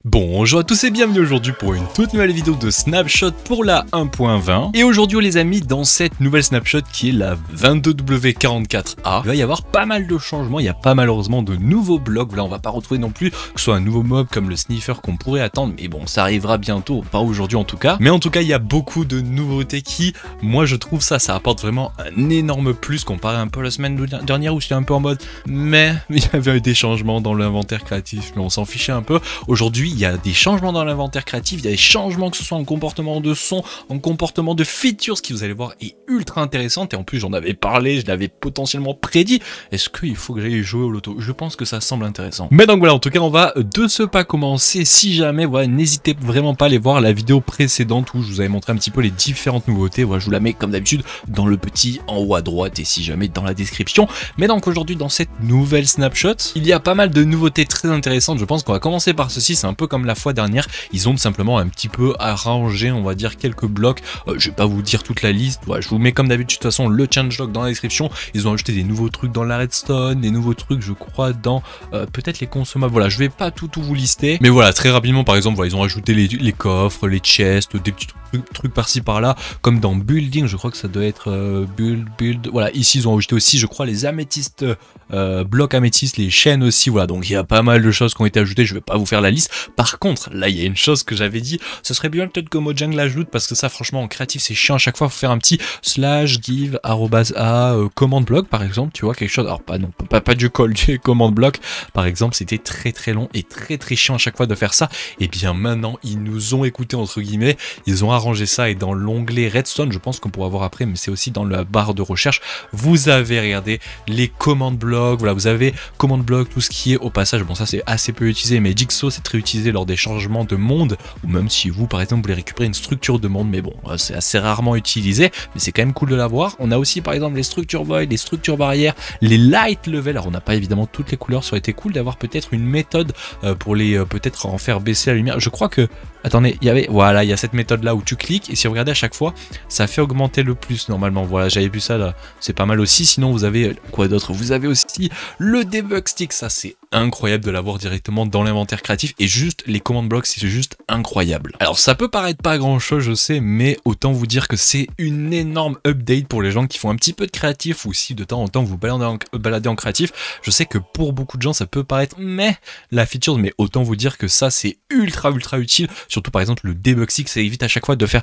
Bonjour à tous et bienvenue aujourd'hui pour une toute nouvelle vidéo de Snapshot pour la 1.20. Et aujourd'hui les amis, dans cette nouvelle Snapshot qui est la 22W44A, il va y avoir pas mal de changements, il y a pas malheureusement de nouveaux blocs. Là on va pas retrouver non plus que ce soit un nouveau mob comme le sniffer qu'on pourrait attendre, mais bon ça arrivera bientôt, pas aujourd'hui en tout cas. Mais en tout cas il y a beaucoup de nouveautés qui, moi je trouve ça apporte vraiment un énorme plus comparé un peu à la semaine dernière où j'étais un peu en mode mais il y avait des changements dans l'inventaire créatif mais on s'en fichait un peu. Aujourd'hui il y a des changements dans l'inventaire créatif, il y a des changements que ce soit en comportement de son, en comportement de features, ce qui vous allez voir est ultra intéressant et en plus j'en avais parlé, je l'avais potentiellement prédit. Est-ce qu'il faut que j'aille jouer au loto? Je pense que ça semble intéressant. Mais donc voilà, en tout cas on va de ce pas commencer. Si jamais, voilà, n'hésitez vraiment pas à aller voir la vidéo précédente où je vous avais montré un petit peu les différentes nouveautés. Voilà, je vous la mets comme d'habitude dans le petit en haut à droite et si jamais dans la description. Mais donc aujourd'hui dans cette nouvelle snapshot, il y a pas mal de nouveautés très intéressantes. Je pense qu'on va commencer par ceci, c'est un peu comme la fois dernière, ils ont tout simplement un petit peu arrangé, on va dire, quelques blocs. Je vais pas vous dire toute la liste, ouais, je vous mets comme d'habitude de toute façon le changelog dans la description. Ils ont ajouté des nouveaux trucs dans la redstone, des nouveaux trucs je crois dans peut-être les consommables. Voilà, je vais pas tout vous lister, mais voilà, très rapidement par exemple, voilà, ils ont ajouté les coffres, les chests, des petits trucs par-ci par-là, comme dans building, je crois que ça doit être build. Voilà, ici ils ont ajouté aussi, je crois, les améthystes, blocs améthystes, les chaînes aussi. Voilà, donc il y a pas mal de choses qui ont été ajoutées. Je vais pas vous faire la liste. Par contre, là il y a une chose que j'avais dit, ce serait bien peut-être que Mojang l'ajoute parce que ça franchement en créatif c'est chiant à chaque fois. Faut faire un petit /give @ command block par exemple, tu vois, quelque chose. Alors pas non, pas du call, du command block par exemple, c'était très long et très chiant à chaque fois de faire ça. Et bien maintenant ils nous ont écouté entre guillemets, ils ont arrangé ça et dans l'onglet redstone, je pense qu'on pourra voir après, mais c'est aussi dans la barre de recherche. Vous avez regardé les command blocks, voilà, vous avez command block, tout ce qui est au passage. Bon ça c'est assez peu utilisé, mais Jigsaw c'est très utilisé lors des changements de monde, ou même si vous par exemple voulez récupérer une structure de monde, mais bon c'est assez rarement utilisé, mais c'est quand même cool de l'avoir. On a aussi par exemple les structures void, les structures barrières, les light level. Alors on n'a pas évidemment toutes les couleurs, ça aurait été cool d'avoir peut-être une méthode pour les peut-être en faire baisser la lumière. Je crois que, attendez, il y avait, voilà, il y a cette méthode là où tu cliques et si vous regardez à chaque fois ça fait augmenter le plus normalement. Voilà, j'avais vu ça là, c'est pas mal aussi. Sinon vous avez quoi d'autre? Vous avez aussi le debug stick, ça c'est incroyable de l'avoir directement dans l'inventaire créatif et juste les command blocks, c'est juste incroyable. Alors ça peut paraître pas grand chose je sais, mais autant vous dire que c'est une énorme update pour les gens qui font un petit peu de créatif ou si de temps en temps vous baladez en créatif. Je sais que pour beaucoup de gens ça peut paraître mais la feature, mais autant vous dire que ça c'est ultra utile. Surtout par exemple le debug stick, ça évite à chaque fois de faire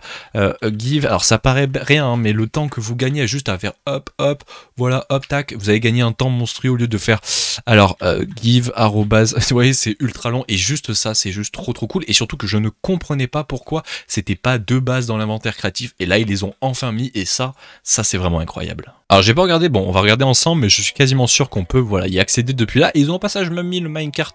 give. Alors ça paraît rien hein, mais le temps que vous gagnez juste à faire hop voilà, hop tac, vous avez gagné un temps monstrueux au lieu de faire alors give vous voyez c'est ultra long et juste ça c'est juste trop cool. Et surtout que je ne comprenais pas pourquoi c'était pas de base dans l'inventaire créatif et là ils les ont enfin mis et ça c'est vraiment incroyable. Alors j'ai pas regardé, bon on va regarder ensemble, mais je suis quasiment sûr qu'on peut voilà y accéder depuis là. Et ils ont au passage même mis le minecart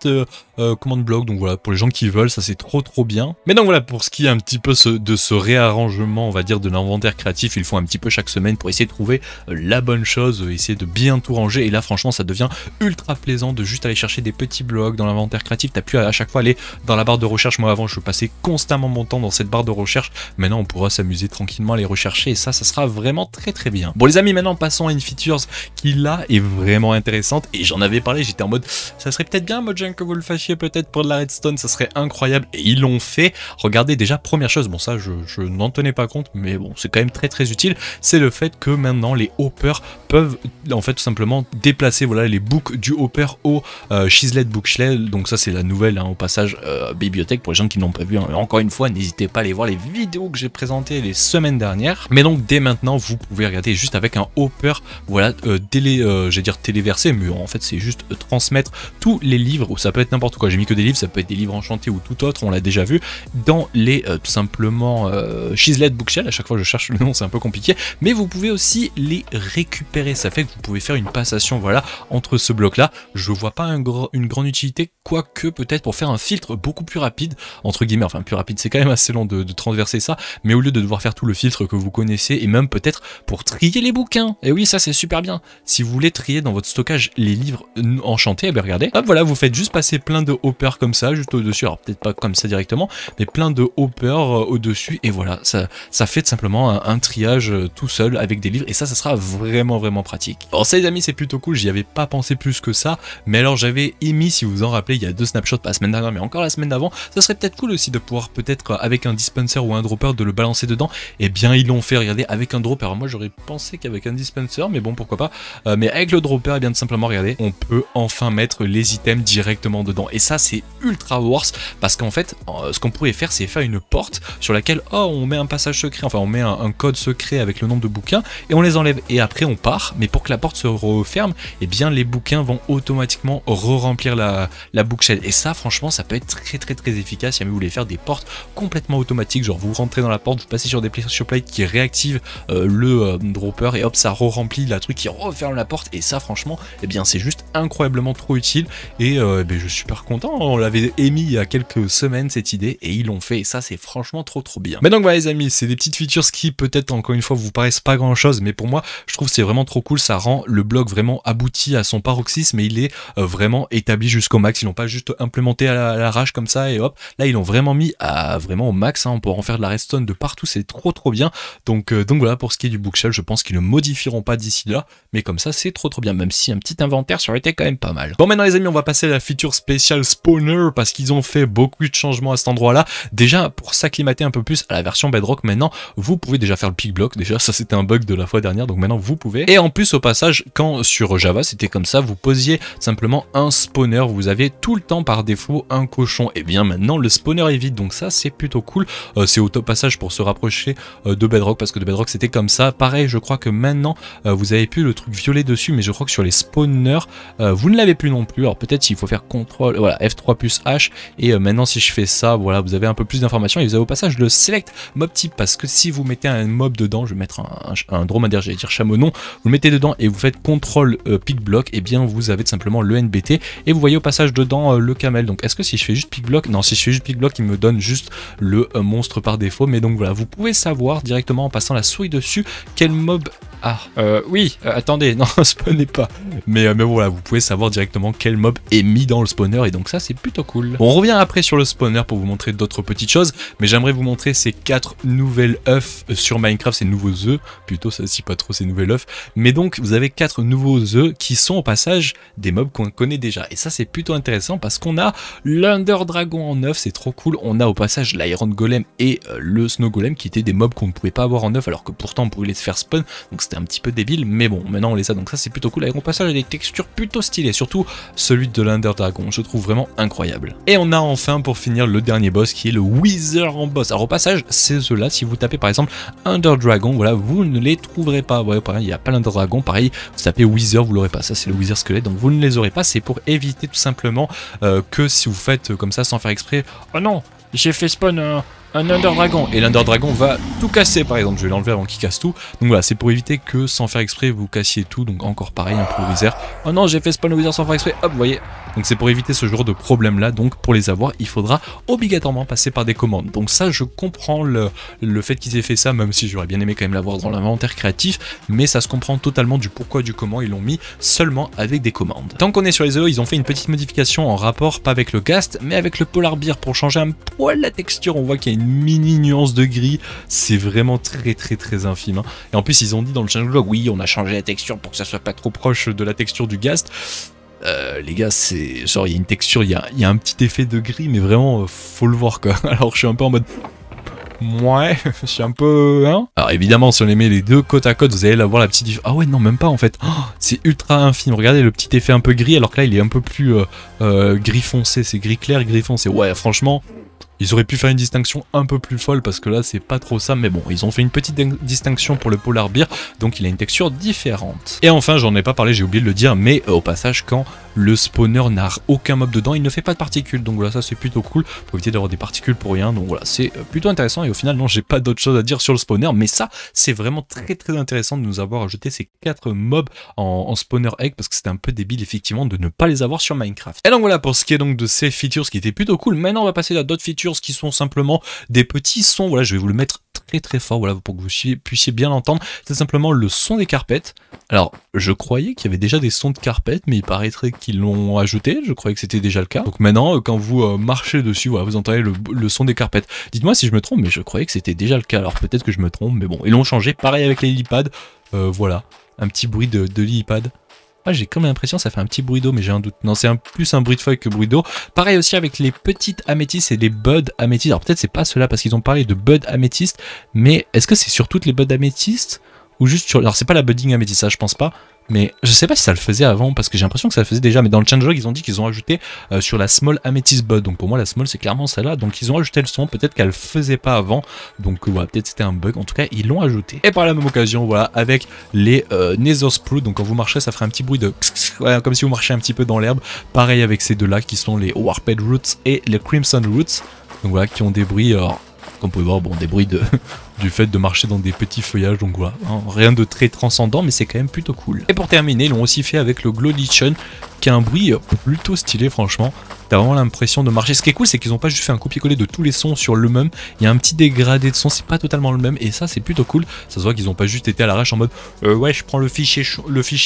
command block, donc voilà pour les gens qui veulent, ça c'est trop bien. Mais donc voilà pour ce qui est un petit peu de ce réarrangement on va dire de l'inventaire créatif, ils font un petit peu chaque semaine pour essayer de trouver la bonne chose, essayer de bien tout ranger. Et là franchement ça devient ultra plaisant de juste aller chercher des petits blocs dans l'inventaire créatif. T'as pu à chaque fois aller dans la barre de recherche. Moi avant je passais constamment mon temps dans cette barre de recherche, maintenant on pourra s'amuser tranquillement à les rechercher et ça sera vraiment très bien. Bon les amis, maintenant passons à une feature qui là est vraiment intéressante et j'en avais parlé, j'étais en mode ça serait peut-être bien Mojang que vous le fassiez peut-être pour de la redstone, ça serait incroyable et ils l'ont fait. Regardez déjà première chose, bon ça je n'en tenais pas compte mais bon c'est quand même très utile, c'est le fait que maintenant les hoppers peuvent en fait tout simplement déplacer voilà les books du hopper au chiseled bookshelf. Donc ça c'est la nouvelle hein, au passage bibliothèque pour les gens qui n'ont pas vu hein. Encore une fois n'hésitez pas à aller voir les vidéos que j'ai présentées les semaines dernières, mais donc dès maintenant vous pouvez regarder juste avec un hopper voilà j'ai dire téléverser, mais en fait c'est juste transmettre tous les livres, ou ça peut être n'importe quoi, j'ai mis que des livres, ça peut être des livres enchantés ou tout autre, on l'a déjà vu dans les tout simplement chiseled bookshelf. À chaque fois je cherche le nom, c'est un peu compliqué, mais vous pouvez aussi les récupérer, ça fait que vous pouvez faire une passation voilà entre ce bloc là. Je vois pas une grande utilité, quoique peut-être pour faire un filtre beaucoup plus rapide entre guillemets, enfin plus rapide, c'est quand même assez long de transverser ça, mais au lieu de devoir faire tout le filtre que vous connaissez et même peut-être pour trier les bouquins, Et oui, ça c'est super bien. Si vous voulez trier dans votre stockage les livres enchantés, eh bien regardez, hop voilà, vous faites juste passer plein de hoppers comme ça, juste au-dessus, alors peut-être pas comme ça directement, mais plein de hoppers au-dessus, et voilà, ça fait tout simplement un triage tout seul avec des livres, et ça sera vraiment pratique. Alors ça les amis, c'est plutôt cool, j'y avais pas pensé plus que ça, mais alors j'avais émis, si vous vous en rappelez, il y a 2 snapshots, pas la semaine dernière, mais encore la semaine d'avant, ça serait peut-être cool aussi de pouvoir peut-être avec un dispenser ou un dropper de le balancer dedans. Et bien ils l'ont fait, regardez, avec un dropper. Alors moi j'aurais pensé qu'avec un dispenser, mais bon pourquoi pas. Mais avec le dropper, et bien tout simplement regardez, on peut enfin mettre les items directement dedans. Et ça c'est ultra worse, parce qu'en fait ce qu'on pourrait faire, c'est faire une porte sur laquelle on met un passage secret, enfin on met un code secret avec le nombre de bouquins et on les enlève. Et après on part, mais pour que la porte se referme, et bien les bouquins vont automatiquement re-remplir la bookshelf. Et ça franchement ça peut être très efficace si vous voulez faire des portes complètement automatiques, genre vous rentrez dans la porte, vous passez sur des pressure plates qui réactivent le dropper et hop ça re-remplit la truc qui referme la porte. Et ça franchement et bien c'est juste incroyablement trop utile, et je suis super content. On l'avait émis il y a quelques semaines cette idée et ils l'ont fait, et ça c'est franchement trop bien. Mais donc voilà les amis, c'est des petites features qui peut-être encore une fois vous paraissent pas grand chose, mais pour moi je trouve c'est vraiment trop cool, ça rend le bloc vraiment abouti à son paroxysme, mais il est vraiment établi jusqu'au max. Ils n'ont pas juste implémenté à l'arrache comme ça et hop, là ils l'ont vraiment mis à vraiment au max, hein. On peut en faire de la redstone de partout, c'est trop bien. Donc voilà pour ce qui est du bookshelf, je pense qu'ils ne modifieront pas d'ici là, mais comme ça c'est trop bien, même si un petit inventaire ça aurait été quand même pas mal. Bon maintenant les amis, on va passer à la feature spéciale spawner, parce qu'ils ont fait beaucoup de changements à cet endroit là. Déjà pour s'acclimater un peu plus à la version Bedrock, maintenant vous pouvez déjà faire le pick block, déjà ça c'était un bug de la fois dernière, donc maintenant vous pouvez. Et en plus au passage, quand sur Java c'était comme ça, vous posiez simplement un spawner, vous avez tout le temps par défaut un cochon, et bien maintenant le spawner est vide, donc ça c'est plutôt cool. C'est au top passage pour se rapprocher de Bedrock, parce que de Bedrock c'était comme ça. Pareil, je crois que maintenant vous avez plus le truc violet dessus, mais je crois que sur les spawners vous ne l'avez plus non plus. Alors peut-être il faut faire CTRL, voilà, F3 plus H, et maintenant si je fais ça, voilà, vous avez un peu plus d'informations, et vous avez au passage le select mob type, parce que si vous mettez un mob dedans, je vais mettre un dromadaire, j'allais dire chameau, non, vous le mettez dedans et vous faites CTRL pick block, et bien vous avez tout simplement le NBT, et vous voyez au passage dedans le camel. Donc est-ce que si je fais juste pick block, non, si je fais juste pick block il me donne juste le monstre par défaut, mais donc voilà, vous pouvez savoir directement en passant la souris dessus quel mob. Oui, attendez, non, spawnez pas. Mais voilà, vous pouvez savoir directement quel mob est mis dans le spawner, et donc ça c'est plutôt cool. On revient après sur le spawner pour vous montrer d'autres petites choses, mais j'aimerais vous montrer ces 4 nouvelles œufs sur Minecraft, ces nouveaux œufs, plutôt ça c'est pas trop ces nouvelles œufs, mais donc vous avez 4 nouveaux œufs qui sont au passage des mobs qu'on connaît déjà, et ça c'est plutôt intéressant parce qu'on a l'Under Dragon en œuf, c'est trop cool. On a au passage l'Iron Golem et le Snow Golem qui étaient des mobs qu'on ne pouvait pas avoir en œuf, alors que pourtant on pouvait les faire spawn, donc c'était un petit peu débile, mais bon, maintenant on les a, donc ça c'est plutôt cool. Avec au passage des textures plutôt stylées, surtout celui de l'Under Dragon, je trouve vraiment incroyable. Et on a enfin pour finir le dernier boss qui est le Wither en boss. Alors au passage, c'est ceux-là, si vous tapez par exemple Under Dragon, voilà, vous ne les trouverez pas. Ouais, pareil, il n'y a pas l'Under Dragon, pareil, vous tapez Wither, vous l'aurez pas, ça c'est le Wither squelette, donc vous ne les aurez pas. C'est pour éviter tout simplement que si vous faites comme ça sans faire exprès, oh non, j'ai fait spawn un Under Dragon, et l'Under Dragon va tout casser par exemple, je vais l'enlever avant qu'il casse tout. Donc voilà, c'est pour éviter que sans faire exprès vous cassiez tout, donc encore pareil un pour le Wither. Oh non, j'ai fait spawn le Wither sans faire exprès, hop, vous voyez. Donc c'est pour éviter ce genre de problème là, donc pour les avoir il faudra obligatoirement passer par des commandes. Donc ça je comprends le fait qu'ils aient fait ça, même si j'aurais bien aimé quand même l'avoir dans l'inventaire créatif, mais ça se comprend totalement du pourquoi du comment ils l'ont mis seulement avec des commandes. Tant qu'on est sur les œufs, ils ont fait une petite modification en rapport, pas avec le Ghast, mais avec le Polar Bear pour changer un poil la texture. On voit qu'il y a une mini nuance de gris, c'est vraiment très infime, hein. Et en plus ils ont dit dans le changelog, oui on a changé la texture pour que ça soit pas trop proche de la texture du Ghast. Les gars, c'est genre il y a une texture, il y a un petit effet de gris, mais vraiment faut le voir quoi. Alors je suis un peu en mode ouais, je suis un peu hein. Alors évidemment si on les met les deux côte à côte, vous allez voir la petite différence. Ah ouais non même pas en fait, oh, c'est ultra infime. Regardez le petit effet un peu gris, alors que là il est un peu plus gris foncé, c'est gris clair, gris foncé. Ouais franchement, ils auraient pu faire une distinction un peu plus folle parce que là c'est pas trop ça, mais bon, ils ont fait une petite distinction pour le Polar Bear, donc il a une texture différente. Et enfin, j'en ai pas parlé, j'ai oublié de le dire, mais au passage, quand le spawner n'a aucun mob dedans, il ne fait pas de particules, donc voilà, ça c'est plutôt cool, pour éviter d'avoir des particules pour rien, donc voilà, c'est plutôt intéressant, et au final, non, j'ai pas d'autre chose à dire sur le spawner, mais ça, c'est vraiment très intéressant de nous avoir ajouté ces 4 mobs en spawner egg, parce que c'était un peu débile, effectivement, de ne pas les avoir sur Minecraft. Et donc voilà, pour ce qui est donc de ces features qui étaient plutôt cool, maintenant on va passer à d'autres features qui sont simplement des petits sons. Voilà, je vais vous le mettre très fort, voilà, pour que vous puissiez bien l'entendre. C'est simplement le son des carpettes. Alors, je croyais qu'il y avait déjà des sons de carpettes, mais il paraîtrait qu'ils l'ont ajouté, je croyais que c'était déjà le cas. Donc maintenant, quand vous marchez dessus, voilà, vous entendez le son des carpettes. Dites-moi si je me trompe, mais je croyais que c'était déjà le cas, alors peut-être que je me trompe, mais bon, ils l'ont changé, pareil avec les lily-pads, voilà, un petit bruit de lily-pad. Ah, j'ai comme l'impression que ça fait un petit bruit d'eau, mais j'ai un doute. Non, c'est plus un bruit de feuille que bruit d'eau. Pareil aussi avec les petites améthystes et les buds améthystes. Alors peut-être c'est pas ceux-là parce qu'ils ont parlé de buds améthystes, mais est-ce que c'est sur toutes les buds améthystes ou juste sur... Alors c'est pas la budding améthyste, ça je pense pas. Mais je sais pas si ça le faisait avant, parce que j'ai l'impression que ça le faisait déjà. Mais dans le changelog, ils ont dit qu'ils ont ajouté sur la small amethyst bud. Donc pour moi, la small, c'est clairement celle-là. Donc ils ont ajouté le son. Peut-être qu'elle le faisait pas avant. Donc voilà, peut-être c'était un bug. En tout cas, ils l'ont ajouté. Et par la même occasion, voilà, avec les Nether Sprout. Donc quand vous marchez, ça ferait un petit bruit de... Voilà, comme si vous marchiez un petit peu dans l'herbe. Pareil avec ces deux-là, qui sont les Warped Roots et les Crimson Roots. Donc voilà, qui ont des bruits... comme vous pouvez voir, bon, des bruits du fait de marcher dans des petits feuillages, donc voilà, hein, rien de très transcendant, mais c'est quand même plutôt cool. Et pour terminer, ils l'ont aussi fait avec le Glowdition, qui a un bruit plutôt stylé, franchement. T'as vraiment l'impression de marcher. Ce qui est cool, c'est qu'ils n'ont pas juste fait un copier-coller de tous les sons sur le même. Il y a un petit dégradé de son, c'est pas totalement le même, et ça, c'est plutôt cool. Ça se voit qu'ils n'ont pas juste été à l'arrache en mode ouais, je prends le fichier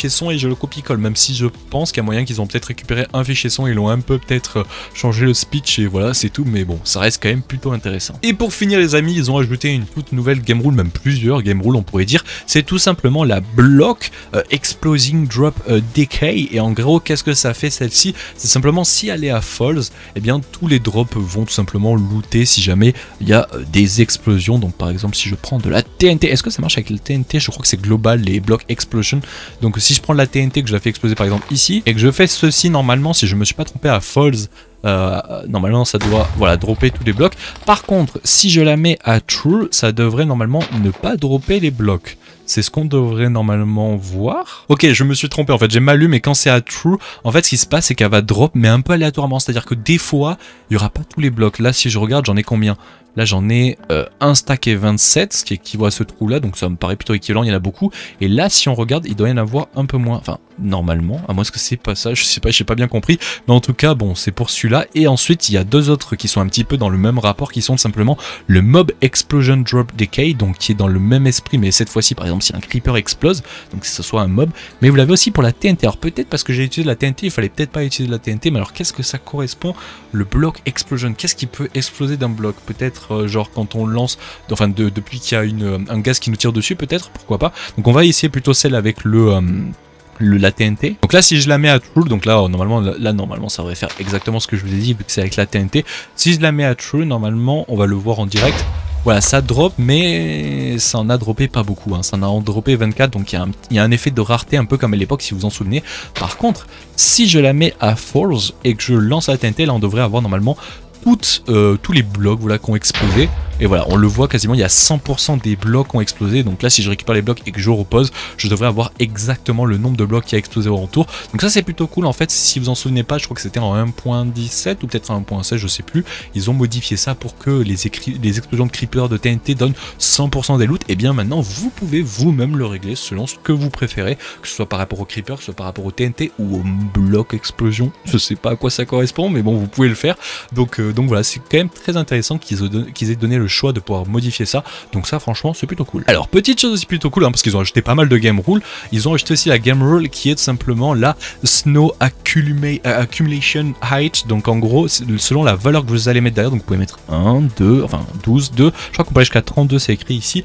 son et je le copie-colle. Même si je pense qu'il y a moyen qu'ils ont peut-être récupéré un fichier son, ils l'ont un peu peut-être changé le speech, et voilà, c'est tout. Mais bon, ça reste quand même plutôt intéressant. Et pour finir, les amis, ils ont ajouté une toute nouvelle game rule, même plusieurs game rules, on pourrait dire. C'est tout simplement la Block Exploding Drop Decay. Et en gros, qu'est-ce que ça fait celle-ci? C'est simplement si elle est à falls, eh bien tous les drops vont tout simplement looter si jamais il y a des explosions. Donc par exemple, si je prends de la TNT, est-ce que ça marche avec la TNT? Je crois que c'est global, les blocs explosion. Donc si je prends de la TNT, que je la fais exploser par exemple ici, et que je fais ceci normalement, si je me suis pas trompé à falls, normalement ça doit, voilà, dropper tous les blocs. Par contre, si je la mets à true, ça devrait normalement ne pas dropper les blocs. C'est ce qu'on devrait normalement voir. Ok, je me suis trompé, en fait, j'ai mal lu, mais quand c'est à true, en fait, ce qui se passe, c'est qu'elle va drop, mais un peu aléatoirement. C'est-à-dire que des fois, il n'y aura pas tous les blocs. Là, si je regarde, j'en ai combien? Là, j'en ai un stack et 27, ce qui équivaut à ce trou-là, donc ça me paraît plutôt équivalent, il y en a beaucoup. Et là, si on regarde, il doit y en avoir un peu moins. Enfin, normalement, à moins que c'est pas ça, je sais pas, j'ai pas bien compris. Mais en tout cas, bon, c'est pour celui-là. Et ensuite, il y a deux autres qui sont un petit peu dans le même rapport, qui sont simplement le Mob Explosion Drop Decay, donc qui est dans le même esprit, mais cette fois-ci, par exemple, si un creeper explose, donc que ce soit un mob. Mais vous l'avez aussi pour la TNT. Alors peut-être parce que j'ai utilisé la TNT, il fallait peut-être pas utiliser la TNT, mais alors qu'est-ce que ça correspond, le bloc explosion? Qu'est-ce qui peut exploser d'un bloc? Peut-être genre quand on lance, enfin depuis qu'il y a un gaz qui nous tire dessus, peut-être, pourquoi pas. Donc on va essayer plutôt celle avec la TNT. Donc là, si je la mets à true, donc là normalement ça devrait faire exactement ce que je vous ai dit vu que c'est avec la TNT. Si je la mets à true, normalement on va le voir en direct. Voilà, ça drop, mais ça en a droppé pas beaucoup, hein. Ça en a droppé 24, donc il y a un effet de rareté un peu comme à l'époque si vous vous en souvenez. Par contre, si je la mets à falls et que je lance la TNT, là on devrait avoir normalement tous les blocs, voilà, qui ont explosé. Et voilà, on le voit quasiment, il y a 100% des blocs qui ont explosé. Donc là, si je récupère les blocs et que je repose, je devrais avoir exactement le nombre de blocs qui a explosé au retour. Donc ça, c'est plutôt cool. En fait, si vous en souvenez pas, je crois que c'était en 1.17 ou peut-être en 1.16, je sais plus. Ils ont modifié ça pour que les explosions de creeper de TNT donnent 100% des loots. Et bien maintenant, vous pouvez vous-même le régler selon ce que vous préférez, que ce soit par rapport au creeper, que ce soit par rapport au TNT ou au bloc explosion. Je sais pas à quoi ça correspond, mais bon, vous pouvez le faire. Donc voilà, c'est quand même très intéressant qu'ils aient donné le choix de pouvoir modifier ça. Donc ça, franchement, c'est plutôt cool. Alors, petite chose aussi plutôt cool, hein, parce qu'ils ont ajouté pas mal de game rules. Ils ont ajouté aussi la game rule qui est tout simplement la Snow Accumulation Height. Donc en gros, selon la valeur que vous allez mettre derrière, donc vous pouvez mettre 1, 2, enfin 12, 2. Je crois qu'on peut aller jusqu'à 32, c'est écrit ici.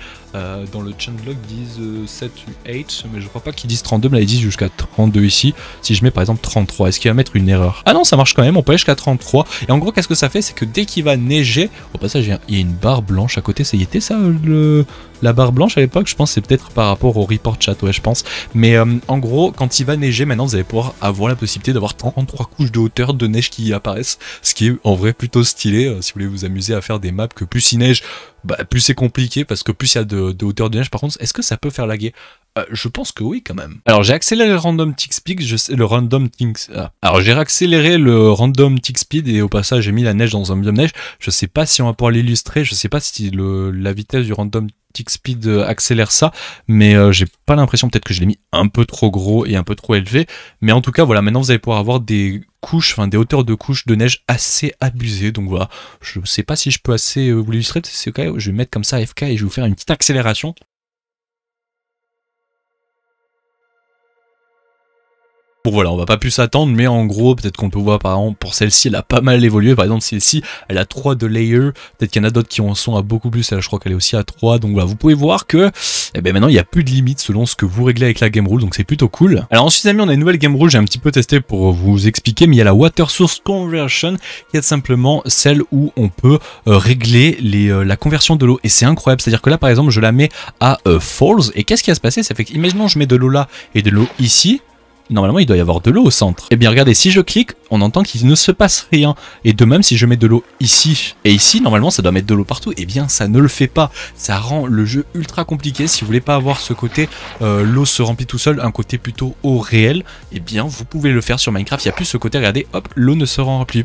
Dans le changelog, ils disent 7 ou 8, mais je crois pas qu'ils disent 32, mais là ils disent jusqu'à 32 ici. Si je mets par exemple 33, est-ce qu'il va mettre une erreur? Ah non, ça marche quand même, on peut aller jusqu'à 33. Et en gros, qu'est-ce que ça fait? C'est que dès qu'il va neiger, au passage, il y a une barre blanche à côté. Ça y était ça, la barre blanche à l'époque? Je pense que c'est peut-être par rapport au report chat, ouais, je pense. Mais en gros, quand il va neiger, maintenant vous allez pouvoir avoir la possibilité d'avoir 33 couches de hauteur de neige qui apparaissent. Ce qui est en vrai plutôt stylé, si vous voulez vous amuser à faire des maps que plus il neige, bah, plus c'est compliqué parce que plus il y a de hauteur de neige. Par contre, est-ce que ça peut faire laguer? Je pense que oui quand même. Alors j'ai accéléré le random tick speed, alors j'ai accéléré le random tick speed et au passage j'ai mis la neige dans un biome neige. Je sais pas si on va pouvoir l'illustrer, je sais pas si la vitesse du random tick speed accélère ça, mais j'ai pas l'impression, peut-être que je l'ai mis un peu trop gros et un peu trop élevé, mais en tout cas voilà, maintenant vous allez pouvoir avoir des couches, enfin des hauteurs de couches de neige assez abusées, donc voilà, je sais pas si je peux assez vous l'illustrer, c'est ok, je vais mettre comme ça FK et je vais vous faire une petite accélération. Bon voilà, on va pas plus s'attendre, mais en gros, peut-être qu'on peut voir par exemple, pour celle-ci, elle a pas mal évolué. Par exemple, celle-ci, elle a 3 de layer. Peut-être qu'il y en a d'autres qui en sont à beaucoup plus. Elle, je crois qu'elle est aussi à 3. Donc voilà, vous pouvez voir que eh ben, maintenant, il n'y a plus de limite selon ce que vous réglez avec la game rule. Donc c'est plutôt cool. Alors ensuite, les amis, on a une nouvelle game rule. J'ai un petit peu testé pour vous expliquer, mais il y a la water source conversion qui est simplement celle où on peut régler la conversion de l'eau. Et c'est incroyable. C'est-à-dire que là, par exemple, je la mets à falls. Et qu'est-ce qui va se passer? Ça fait que, imaginons, je mets de l'eau là et de l'eau ici. Normalement, il doit y avoir de l'eau au centre. Et bien, regardez, si je clique, on entend qu'il ne se passe rien. Et de même, si je mets de l'eau ici et ici, normalement, ça doit mettre de l'eau partout. Et bien, ça ne le fait pas. Ça rend le jeu ultra compliqué. Si vous voulez pas avoir ce côté, l'eau se remplit tout seul, un côté plutôt eau réel, et bien, vous pouvez le faire sur Minecraft. Il n'y a plus ce côté, regardez, hop, l'eau ne se remplit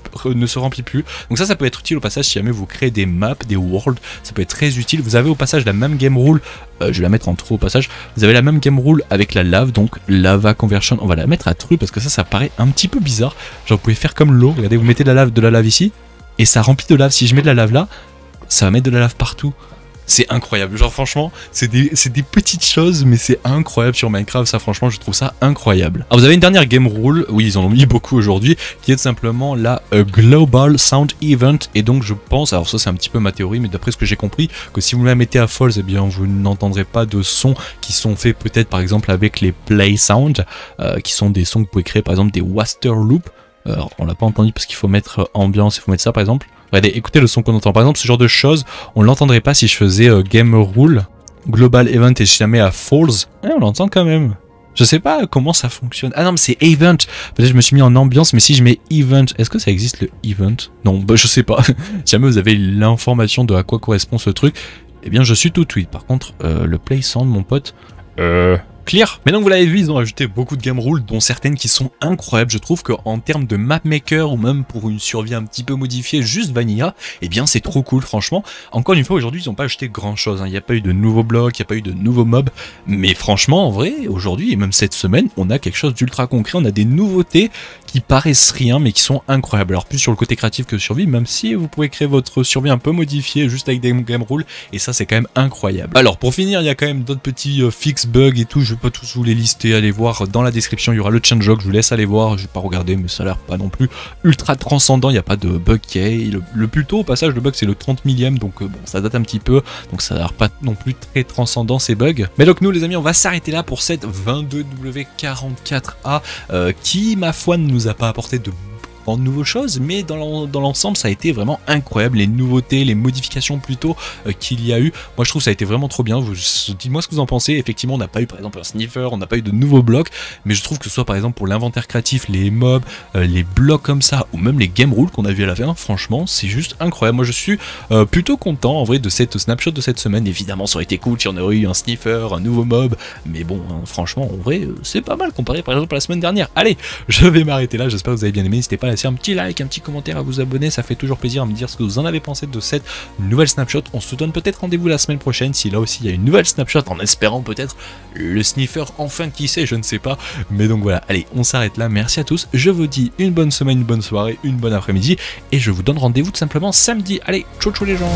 plus. Donc ça peut être utile au passage si jamais vous créez des maps, des worlds. Ça peut être très utile. Vous avez au passage la même game rule. Je vais la mettre en true au passage. Vous avez la même game rule avec la lave, donc lava conversion. On va la mettre à true parce que ça paraît un petit peu bizarre. Genre vous pouvez faire comme l'eau. Regardez, vous mettez de la lave ici et ça remplit de lave. Si je mets de la lave là, ça va mettre de la lave partout. C'est incroyable, genre franchement, c'est des petites choses, mais c'est incroyable sur Minecraft, ça franchement, je trouve ça incroyable. Alors vous avez une dernière game rule, oui ils en ont mis beaucoup aujourd'hui, qui est simplement la Global Sound Event, et donc je pense, alors ça c'est un petit peu ma théorie, mais d'après ce que j'ai compris, que si vous la mettez à false, eh bien vous n'entendrez pas de sons qui sont faits peut-être par exemple avec les play sound, qui sont des sons que vous pouvez créer par exemple des Waster Loop. Alors on l'a pas entendu parce qu'il faut mettre ambiance, il faut mettre ça par exemple. Regardez, écoutez le son qu'on entend. Par exemple, ce genre de choses, on l'entendrait pas si je faisais Game Rule, Global Event et si je la mets à Falls. Ouais, on l'entend quand même. Je sais pas comment ça fonctionne. Ah non, mais c'est Event. Peut-être je me suis mis en ambiance, mais si je mets Event, est-ce que ça existe le Event? Non, bah je sais pas. Si jamais vous avez l'information de à quoi correspond ce truc, eh bien je suis tout tweet. Par contre, le Play Sound, mon pote... Clear. Mais donc vous l'avez vu, ils ont ajouté beaucoup de game rules, dont certaines qui sont incroyables. Je trouve qu'en termes de map maker ou même pour une survie un petit peu modifiée, juste vanilla, eh bien c'est trop cool franchement. Encore une fois, aujourd'hui ils n'ont pas ajouté grand chose, hein. Il n'y a pas eu de nouveaux blocs, il n'y a pas eu de nouveaux mobs, mais franchement en vrai, aujourd'hui et même cette semaine, on a quelque chose d'ultra concret, on a des nouveautés qui paraissent rien mais qui sont incroyables. Alors plus sur le côté créatif que survie, même si vous pouvez créer votre survie un peu modifiée juste avec des game rules, et ça c'est quand même incroyable. Alors pour finir, il y a quand même d'autres petits fix bugs et tout, je vais pas tous vous les lister, allez voir dans la description, il y aura le changelog, je vous laisse aller voir, je vais pas regarder mais ça a l'air pas non plus ultra transcendant, il n'y a pas de bug qui est, le plus tôt au passage le bug c'est le 30 millième, donc bon ça date un petit peu, donc ça a l'air pas non plus très transcendant ces bugs. Mais donc nous les amis on va s'arrêter là pour cette 22W44A qui ma foi ne nous a pas apporté de de nouveaux choses, mais dans l'ensemble ça a été vraiment incroyable, les nouveautés, les modifications plutôt qu'il y a eu. Moi je trouve que ça a été vraiment trop bien. Dites-moi ce que vous en pensez. Effectivement on n'a pas eu par exemple un sniffer, on n'a pas eu de nouveaux blocs, mais je trouve que ce soit par exemple pour l'inventaire créatif, les mobs, les blocs comme ça, ou même les game rules qu'on a vu à la fin, franchement c'est juste incroyable. Moi je suis plutôt content en vrai de cette snapshot de cette semaine. Évidemment ça aurait été cool si on aurait eu un sniffer, un nouveau mob, mais bon hein, franchement en vrai c'est pas mal comparé par exemple à la semaine dernière. Allez, je vais m'arrêter là, j'espère que vous avez bien aimé, n'hésitez pas à laisser un petit like, un petit commentaire, à vous abonner, ça fait toujours plaisir à me dire ce que vous en avez pensé de cette nouvelle snapshot. On se donne peut-être rendez-vous la semaine prochaine si là aussi il y a une nouvelle snapshot, en espérant peut-être le sniffer enfin, qui sait, je ne sais pas, mais donc voilà, allez on s'arrête là, merci à tous, je vous dis une bonne semaine, une bonne soirée, une bonne après-midi et je vous donne rendez-vous tout simplement samedi. Allez, ciao ciao les gens.